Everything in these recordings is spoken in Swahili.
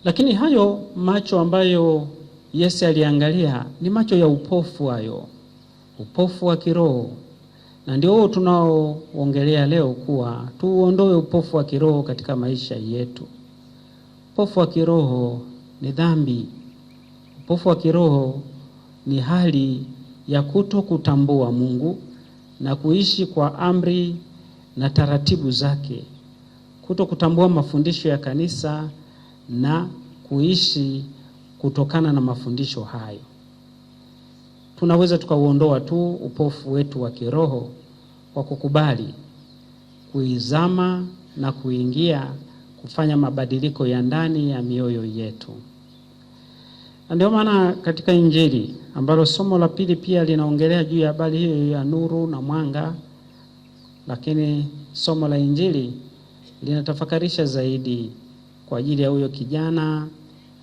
Lakini hayo macho ambayo Yesu aliangalia ni macho ya upofu, hayo upofu wa kiroho. Na ndio tunaoongelea leo, kuwa tuondoe upofu wa kiroho katika maisha yetu. Upofu wa kiroho ni dhambi. Upofu wa kiroho ni hali ya kutokutambua Mungu na kuishi kwa amri na taratibu zake, kutokutambua mafundisho ya kanisa na kuishi kutokana na mafundisho hayo. Tunaweza tukauondoa tu upofu wetu wa kiroho kwa kukubali kuizama na kuingia kufanya mabadiliko ya ndani ya mioyo yetu. Ndio maana katika Injili ambalo somo la pili pia linaongelea juu ya habari hiyo ya nuru na mwanga, lakini somo la Injili linatafakarisha zaidi kwa ajili ya huyo kijana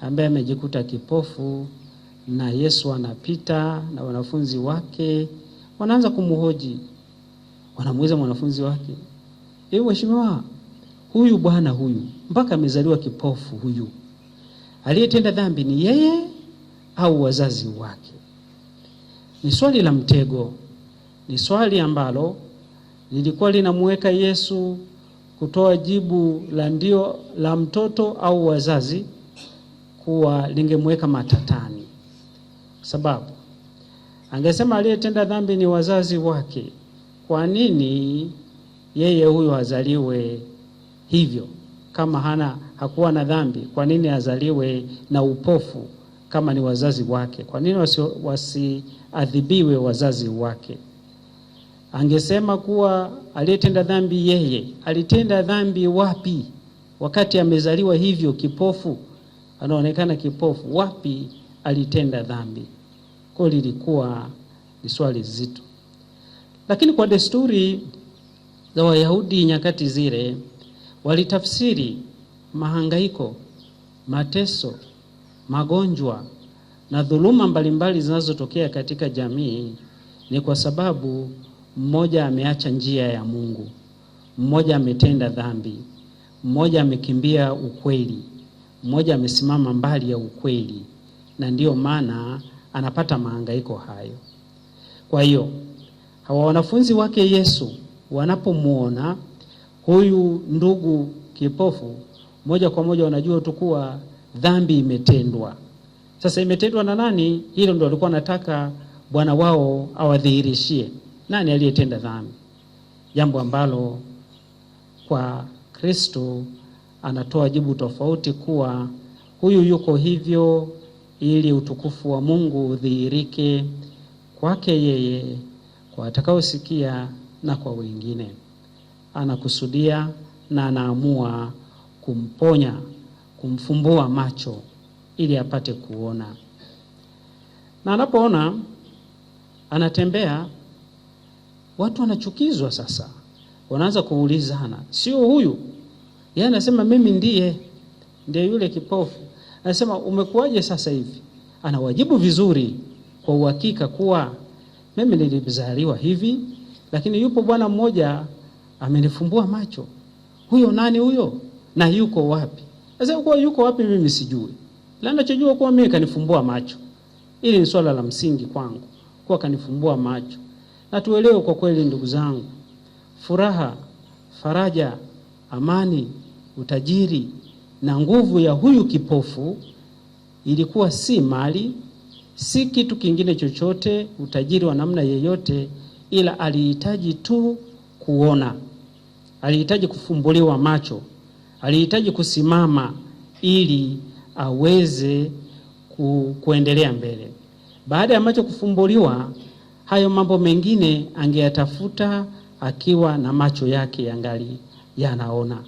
ambaye amejikuta kipofu, na Yesu anapita na wanafunzi wake wanaanza kumhoji. Wanamuuliza mwanafunzi wake, mheshimiwa, huyu bwana huyu mpaka amezaliwa kipofu, huyu aliyetenda dhambi ni yeye au wazazi wake? Ni swali la mtego. Ni swali ambalo lilikuwa linamweka Yesu kutoa jibu la ndio la mtoto au wazazi, kuwa lingemweka matatani. Sababu angesema aliyetenda dhambi ni wazazi wake, kwa nini yeye huyo azaliwe hivyo? Kama hakuwa na dhambi, kwa nini azaliwe na upofu kama ni wazazi wake? Kwa nini wasiadhibiwe wazazi wake? Angesema kuwa aliyetenda dhambi yeye. Alitenda dhambi wapi wakati amezaliwa hivyo kipofu? Anaonekana kipofu, wapi alitenda dhambi? Kwa lilikuwa ni swali zito. Lakini kwa desturi za Wayahudi nyakati zile, walitafsiri mahangaiko, mateso, magonjwa na dhuluma mbalimbali zinazotokea katika jamii ni kwa sababu mmoja ameacha njia ya Mungu, mmoja ametenda dhambi, mmoja amekimbia ukweli, mmoja amesimama mbali ya ukweli, na ndiyo maana anapata mahangaiko hayo. Kwa hiyo hawa wanafunzi wake Yesu wanapomuona huyu ndugu kipofu, moja kwa moja wanajua tu kuwa dhambi imetendwa. Sasa imetendwa na nani? Hilo ndio walikuwa wanataka Bwana wao awadhihirishie, nani aliyetenda dhambi. Jambo ambalo kwa Kristo anatoa jibu tofauti, kuwa huyu yuko hivyo ili utukufu wa Mungu udhihirike kwake yeye, kwa atakaosikia na kwa wengine. Anakusudia na anaamua kumponya, kumfumbua macho ili apate kuona. Na anapoona anatembea, watu wanachukizwa sasa. Wanaanza kuulizana, sio huyu? Yeye anasema mimi ndiye yule kipofu. Anasema umekuwaje sasa hivi? Anawajibu vizuri kwa uhakika kuwa mimi nilizaliwa hivi, lakini yupo bwana mmoja amenifumbua macho. Huyo nani huyo? Na yuko wapi? Sasa kwa yuko wapi mimi sijui. La ninachojua kuwa mimi kanifumbua macho. Ili ni swala la msingi kwangu, kuwa kanifumbua macho. Na tuelewe kwa kweli ndugu zangu, furaha, faraja, amani, utajiri na nguvu ya huyu kipofu ilikuwa si mali, si kitu kingine chochote, utajiri wa namna yeyote, ila alihitaji tu kuona. Alihitaji kufumbuliwa macho. Alihitaji kusimama ili aweze kuendelea mbele. Baada ya macho kufumbuliwa, hayo mambo mengine angeyatafuta akiwa na macho yake yangali yanaona.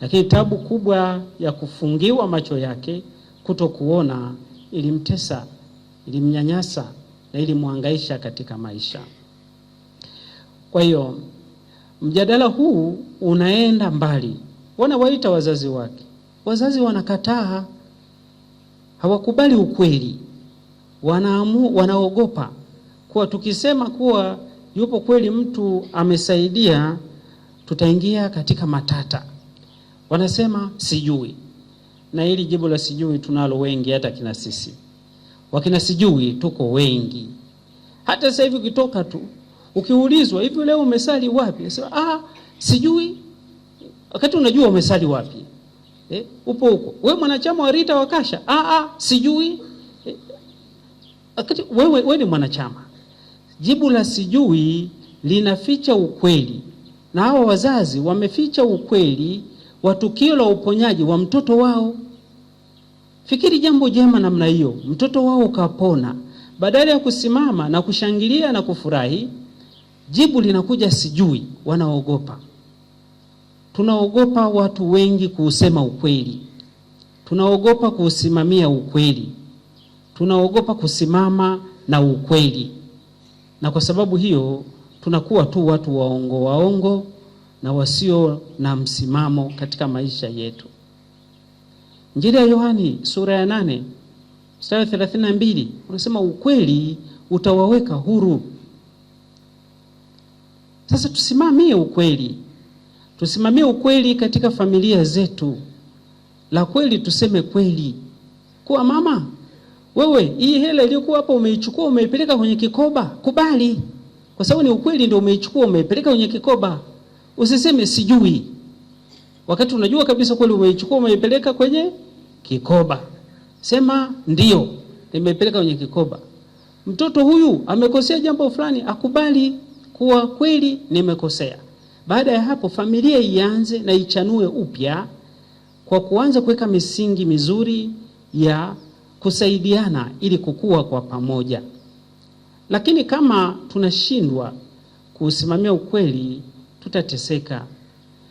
Lakini tabu kubwa ya kufungiwa macho yake, kutokuona, ilimtesa, ilimnyanyasa na ilimhangaisha katika maisha. Kwa hiyo mjadala huu unaenda mbali. Wanawaita wazazi wake. Wazazi wanakataa, hawakubali ukweli. Wanaogopa kuwa tukisema kuwa yupo kweli mtu amesaidia, tutaingia katika matata. Wanasema sijui. Na hili jibu la sijui tunalo wengi, hata kina sisi. Wakina sijui tuko wengi. Hata sasa hivi ukitoka tu, ukiulizwa hivi leo umesali wapi? Nasema sijui. Wakati unajua umesali wapi. Upo huko. Wewe mwanachama wa Rita Wakasha? Sijui. Wakati wewe ni mwanachama. Jibu la sijui linaficha ukweli. Na hao wazazi wameficha ukweli wa tukio la uponyaji wa mtoto wao. Fikiri jambo jema namna hiyo, mtoto wao kapona. Badala ya kusimama na kushangilia na kufurahi, jibu linakuja sijui, wanaogopa. Tunaogopa watu wengi kuusema ukweli. Tunaogopa kuusimamia ukweli. Tunaogopa kusimama na ukweli. Na kwa sababu hiyo tunakuwa tu watu waongo na wasio na msimamo katika maisha yetu. Injili ya Yohani sura ya 8 mstari 32 unasema ukweli utawaweka huru. Sasa tusimamie ukweli. Tusimamie ukweli katika familia zetu. La kweli tuseme kweli. Kwa mama, wewe hii hela iliyokuwa hapa umeichukua umeipeleka kwenye kikoba, kubali. Kwa sababu ni ukweli ndio umeichukua umeipeleka kwenye kikoba. Usiseme sijui. Wakati unajua kabisa kweli umeichukua umeipeleka kwenye kikoba. Sema ndio, nimeipeleka kwenye kikoba. Mtoto huyu amekosea jambo fulani, akubali kuwa kweli nimekosea. Baada ya hapo familia ianze na ichanue upya kwa kuanza kuweka misingi mizuri ya kusaidiana ili kukua kwa pamoja. Lakini kama tunashindwa kusimamia ukweli, tutateseka.